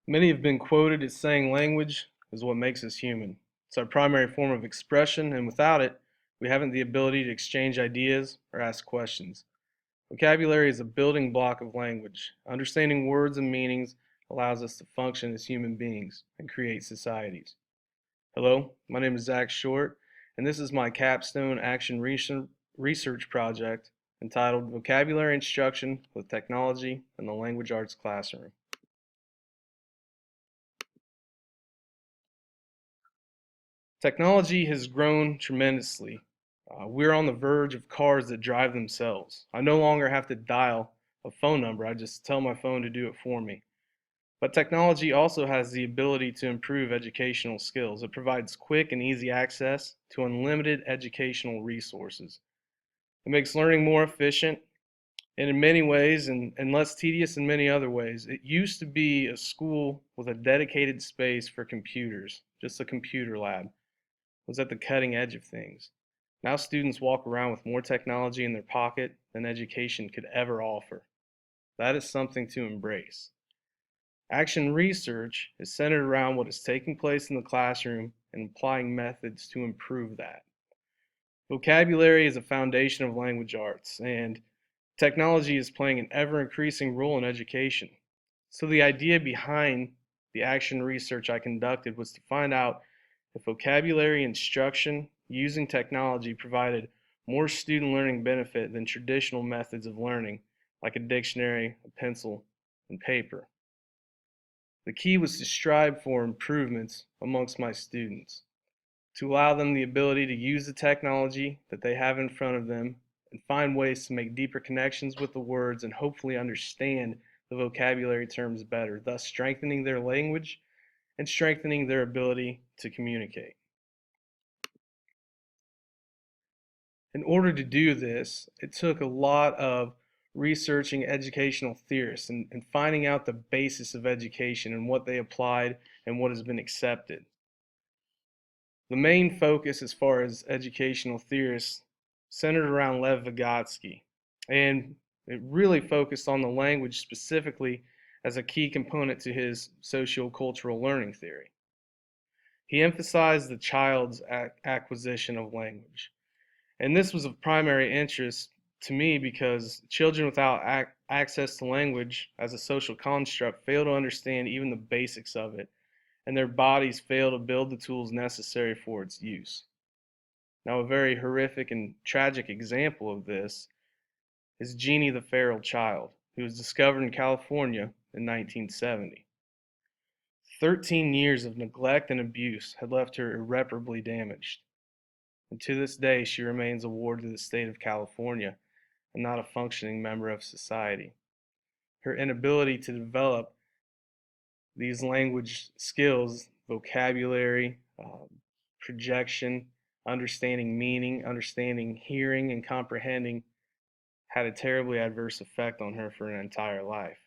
Many have been quoted as saying language is what makes us human. It's our primary form of expression, and without it, we haven't the ability to exchange ideas or ask questions. Vocabulary is a building block of language. Understanding words and meanings allows us to function as human beings and create societies. Hello, my name is Zach Short, and this is my Capstone Action Research project entitled Vocabulary Instruction with Technology in the Language Arts Classroom. Technology has grown tremendously. We're on the verge of cars that drive themselves. I no longer have to dial a phone number, I just tell my phone to do it for me. But technology also has the ability to improve educational skills. It provides quick and easy access to unlimited educational resources. It makes learning more efficient and in many ways and less tedious in many other ways. It used to be a school with a dedicated space for computers, just a computer lab was at the cutting edge of things. Now students walk around with more technology in their pocket than education could ever offer. That is something to embrace. Action research is centered around what is taking place in the classroom and applying methods to improve that. Vocabulary is a foundation of language arts, and technology is playing an ever increasing role in education. So, the idea behind the action research I conducted was to find out if vocabulary instruction using technology provided more student learning benefit than traditional methods of learning, like a dictionary, a pencil, and paper. The key was to strive for improvements amongst my students, to allow them the ability to use the technology that they have in front of them and find ways to make deeper connections with the words and hopefully understand the vocabulary terms better, thus strengthening their language and strengthening their ability to communicate. In order to do this, it took a lot of researching educational theorists and finding out the basis of education and what they applied and what has been accepted. The main focus as far as educational theorists centered around Lev Vygotsky, and it really focused on the language specifically as a key component to his socio-cultural learning theory. He emphasized the child's acquisition of language. And this was of primary interest to me because children without access to language as a social construct fail to understand even the basics of it, and their bodies fail to build the tools necessary for its use. Now, a very horrific and tragic example of this is Jeannie the Feral Child, who was discovered in California in 1970. 13 years of neglect and abuse had left her irreparably damaged, and to this day she remains a ward to the state of California and not a functioning member of society. Her inability to develop these language skills, vocabulary, projection, understanding meaning, understanding hearing, and comprehending, had a terribly adverse effect on her for an entire life.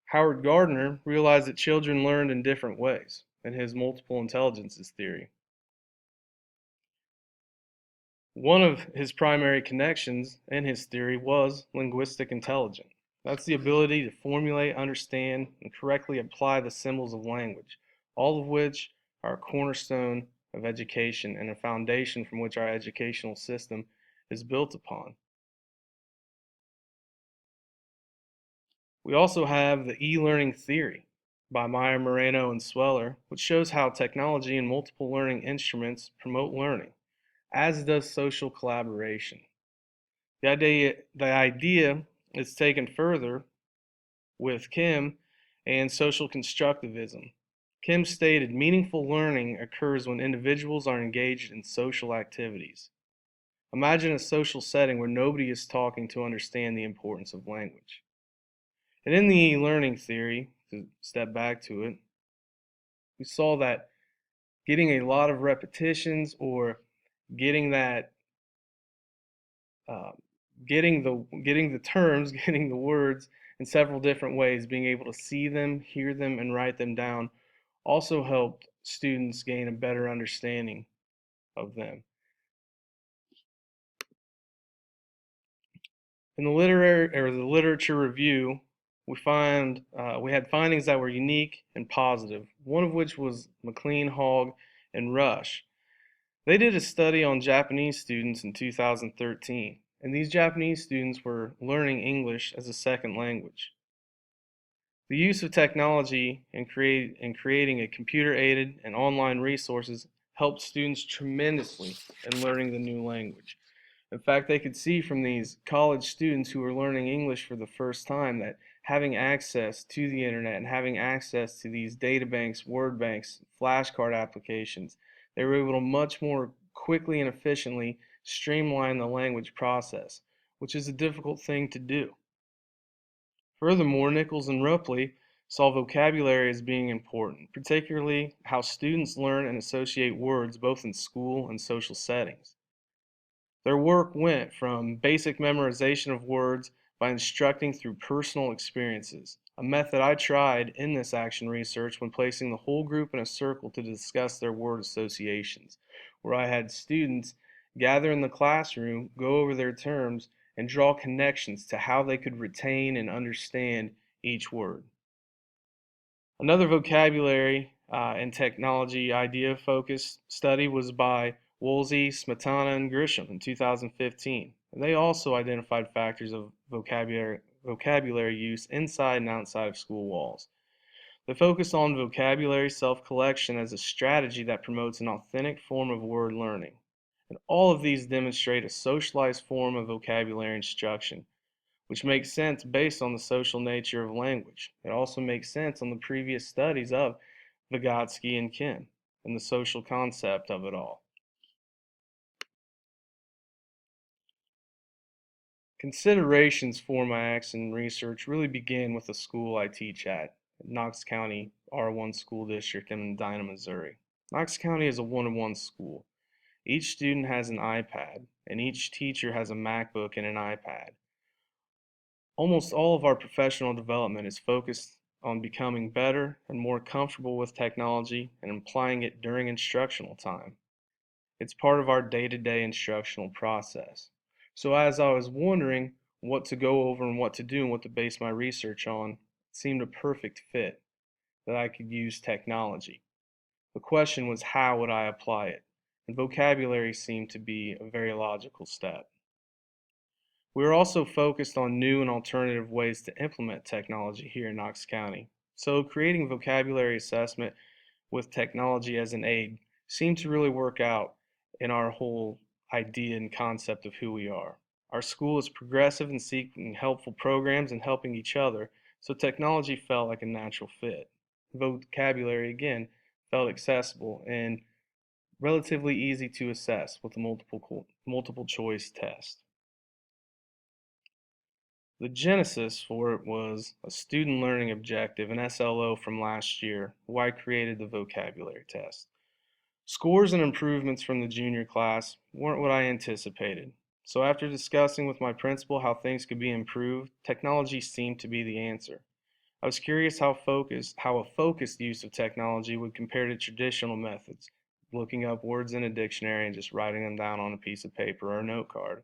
Howard Gardner realized that children learned in different ways in his multiple intelligences theory. One of his primary connections in his theory was linguistic intelligence. That's the ability to formulate, understand, and correctly apply the symbols of language, all of which are a cornerstone of education and a foundation from which our educational system is built upon. We also have the e-learning theory by Meyer, Moreno, and Sweller, which shows how technology and multiple learning instruments promote learning, as does social collaboration. The idea is taken further with Kim and social constructivism. Kim stated meaningful learning occurs when individuals are engaged in social activities. Imagine a social setting where nobody is talking to understand the importance of language. And in the learning theory, to step back to it, we saw that getting a lot of repetitions or getting that uh, getting the terms, getting the words in several different ways, being able to see them, hear them, and write them down also helped students gain a better understanding of them. In the literary or the literature review We had findings that were unique and positive, one of which was McLean, Hogg, and Rush. They did a study on Japanese students in 2013, and these Japanese students were learning English as a second language. The use of technology in creating a computer-aided and online resources helped students tremendously in learning the new language. In fact, they could see from these college students who were learning English for the first time that having access to the internet and having access to these data banks, word banks, flashcard applications, they were able to much more quickly and efficiently streamline the language process, which is a difficult thing to do. Furthermore, Nichols and Ripley saw vocabulary as being important, particularly how students learn and associate words both in school and social settings. Their work went from basic memorization of words by instructing through personal experiences, a method I tried in this action research when placing the whole group in a circle to discuss their word associations, where I had students gather in the classroom, go over their terms, and draw connections to how they could retain and understand each word. Another vocabulary and technology idea focused study was by Woolsey, Smetana, and Grisham in 2015. And they also identified factors of vocabulary use inside and outside of school walls. They focused on vocabulary self-collection as a strategy that promotes an authentic form of word learning. And all of these demonstrate a socialized form of vocabulary instruction, which makes sense based on the social nature of language. It also makes sense on the previous studies of Vygotsky and Kim and the social concept of it all. Considerations for my action research really began with the school I teach at, Knox County R1 School District in Medina, Missouri. Knox County is a one-on-one school. Each student has an iPad, and each teacher has a MacBook and an iPad. Almost all of our professional development is focused on becoming better and more comfortable with technology and applying it during instructional time. It's part of our day-to-day instructional process. So as I was wondering what to go over and what to do and what to base my research on, it seemed a perfect fit that I could use technology. The question was, how would I apply it? And vocabulary seemed to be a very logical step. We are also focused on new and alternative ways to implement technology here in Knox County. So creating vocabulary assessment with technology as an aid seemed to really work out in our whole idea and concept of who we are. Our school is progressive in seeking helpful programs and helping each other, so technology felt like a natural fit. Vocabulary, again, felt accessible and relatively easy to assess with a multiple choice test. The genesis for it was a student learning objective, an SLO from last year, why I created the vocabulary test. Scores and improvements from the junior class weren't what I anticipated. So after discussing with my principal how things could be improved, technology seemed to be the answer. I was curious how a focused use of technology would compare to traditional methods, looking up words in a dictionary and just writing them down on a piece of paper or a note card.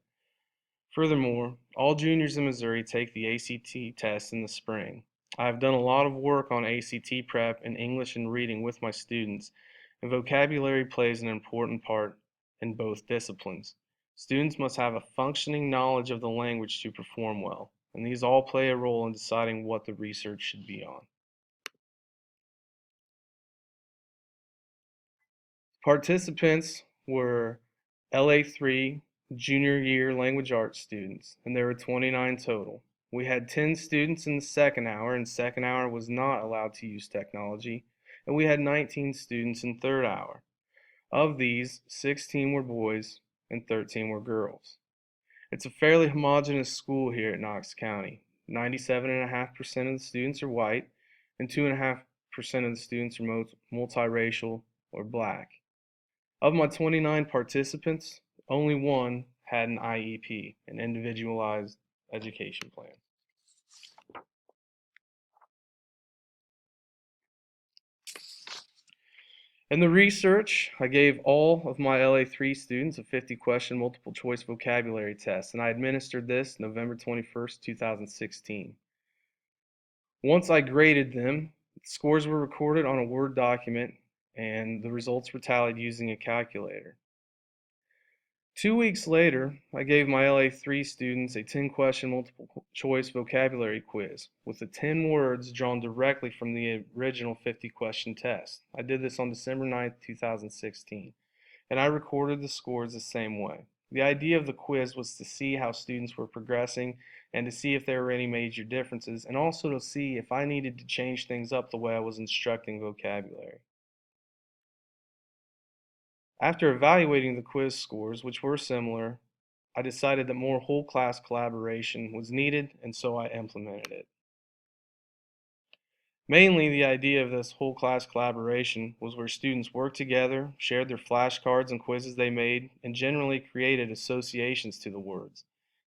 Furthermore, all juniors in Missouri take the ACT test in the spring. I have done a lot of work on ACT prep in English and reading with my students, and vocabulary plays an important part in both disciplines. Students must have a functioning knowledge of the language to perform well, and these all play a role in deciding what the research should be on. Participants were LA3 junior year language arts students, and there were 29 total. We had 10 students in the second hour, and second hour was not allowed to use technology, and we had 19 students in third hour. Of these, 16 were boys and 13 were girls. It's a fairly homogeneous school here at Knox County. 97.5% of the students are white, and 2.5% of the students are multiracial or black. Of my 29 participants, only one had an IEP, an individualized education plan. In the research, I gave all of my LA3 students a 50-question multiple choice vocabulary test, and I administered this November 21st, 2016. Once I graded them, scores were recorded on a Word document and the results were tallied using a calculator. 2 weeks later, I gave my LA3 students a 10-question multiple choice vocabulary quiz with the 10 words drawn directly from the original 50-question test. I did this on December 9th, 2016, and I recorded the scores the same way. The idea of the quiz was to see how students were progressing and to see if there were any major differences, and also to see if I needed to change things up the way I was instructing vocabulary. After evaluating the quiz scores, which were similar, I decided that more whole class collaboration was needed, and so I implemented it. Mainly, the idea of this whole class collaboration was where students worked together, shared their flashcards and quizzes they made, and generally created associations to the words.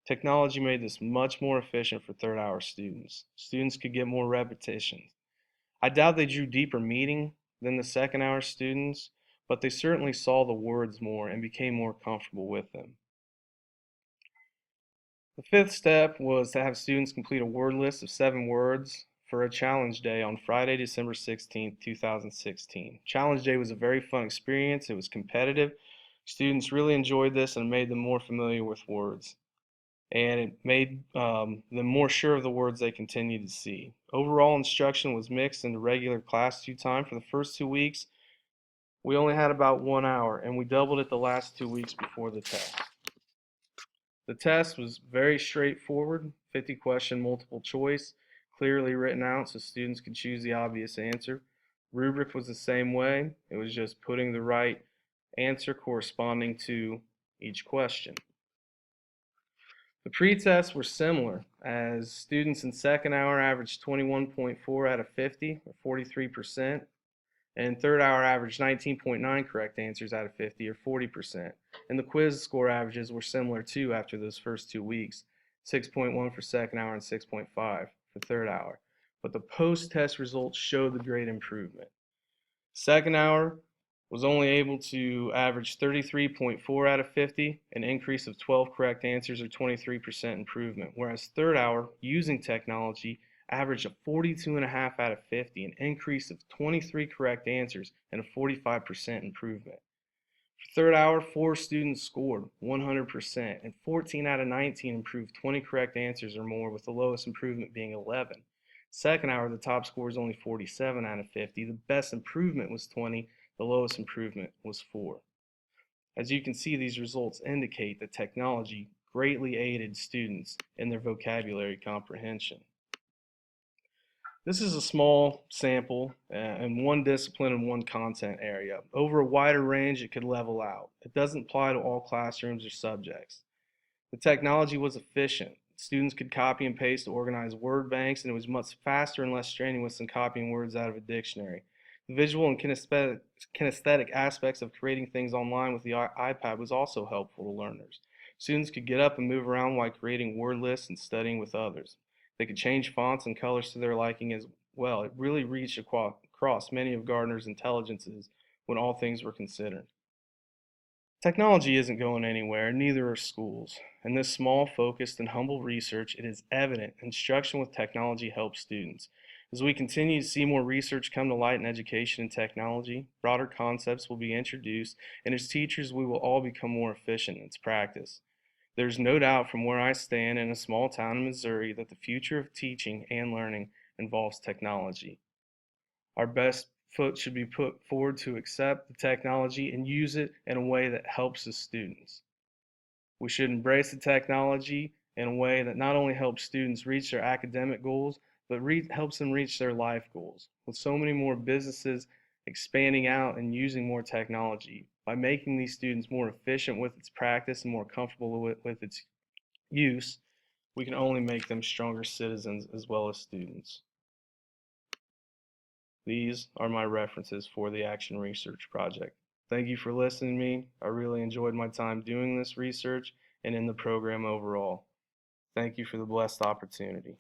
Technology made this much more efficient for third hour students. Students could get more repetitions. I doubt they drew deeper meaning than the second hour students, but they certainly saw the words more and became more comfortable with them. The fifth step was to have students complete a word list of 7 words for a challenge day on Friday, December 16th, 2016. Challenge day was a very fun experience. It was competitive. Students really enjoyed this and made them more familiar with words. And it made them more sure of the words they continued to see. Overall instruction was mixed into regular class 2 time. For the first 2 weeks, we only had about 1 hour, and we doubled it the last 2 weeks before the test. The test was very straightforward, 50-question multiple choice, clearly written out so students could choose the obvious answer. Rubric was the same way. It was just putting the right answer corresponding to each question. The pre-tests were similar, as students in second hour averaged 21.4 out of 50, or 43%, and third hour averaged 19.9 correct answers out of 50, or 40%. And the quiz score averages were similar too after those first 2 weeks, 6.1 for second hour and 6.5 for third hour. But the post-test results showed the great improvement. Second hour was only able to average 33.4 out of 50, an increase of 12 correct answers or 23% improvement, whereas third hour, using technology, averaged a 42.5 out of 50, an increase of 23 correct answers and a 45% improvement. For third hour, 4 students scored 100%, and 14 out of 19 improved 20 correct answers or more, with the lowest improvement being 11. Second hour, the top score was only 47 out of 50. The best improvement was 20. The lowest improvement was 4. As you can see, these results indicate that technology greatly aided students in their vocabulary comprehension. This is a small sample in one discipline and one content area. Over a wider range, it could level out. It doesn't apply to all classrooms or subjects. The technology was efficient. Students could copy and paste to organize word banks, and it was much faster and less strenuous than copying words out of a dictionary. The visual and kinesthetic aspects of creating things online with the iPad was also helpful to learners. Students could get up and move around while creating word lists and studying with others. They could change fonts and colors to their liking as well. It really reached across many of Gardner's intelligences when all things were considered. Technology isn't going anywhere, neither are schools. In this small, focused, and humble research, it is evident instruction with technology helps students. As we continue to see more research come to light in education and technology, broader concepts will be introduced, and as teachers, we will all become more efficient in its practice. There's no doubt from where I stand in a small town in Missouri that the future of teaching and learning involves technology. Our best foot should be put forward to accept the technology and use it in a way that helps the students. We should embrace the technology in a way that not only helps students reach their academic goals, but helps them reach their life goals. With so many more businesses expanding out and using more technology, by making these students more efficient with its practice and more comfortable with its use, we can only make them stronger citizens as well as students. These are my references for the Action Research Project. Thank you for listening to me. I really enjoyed my time doing this research and in the program overall. Thank you for the blessed opportunity.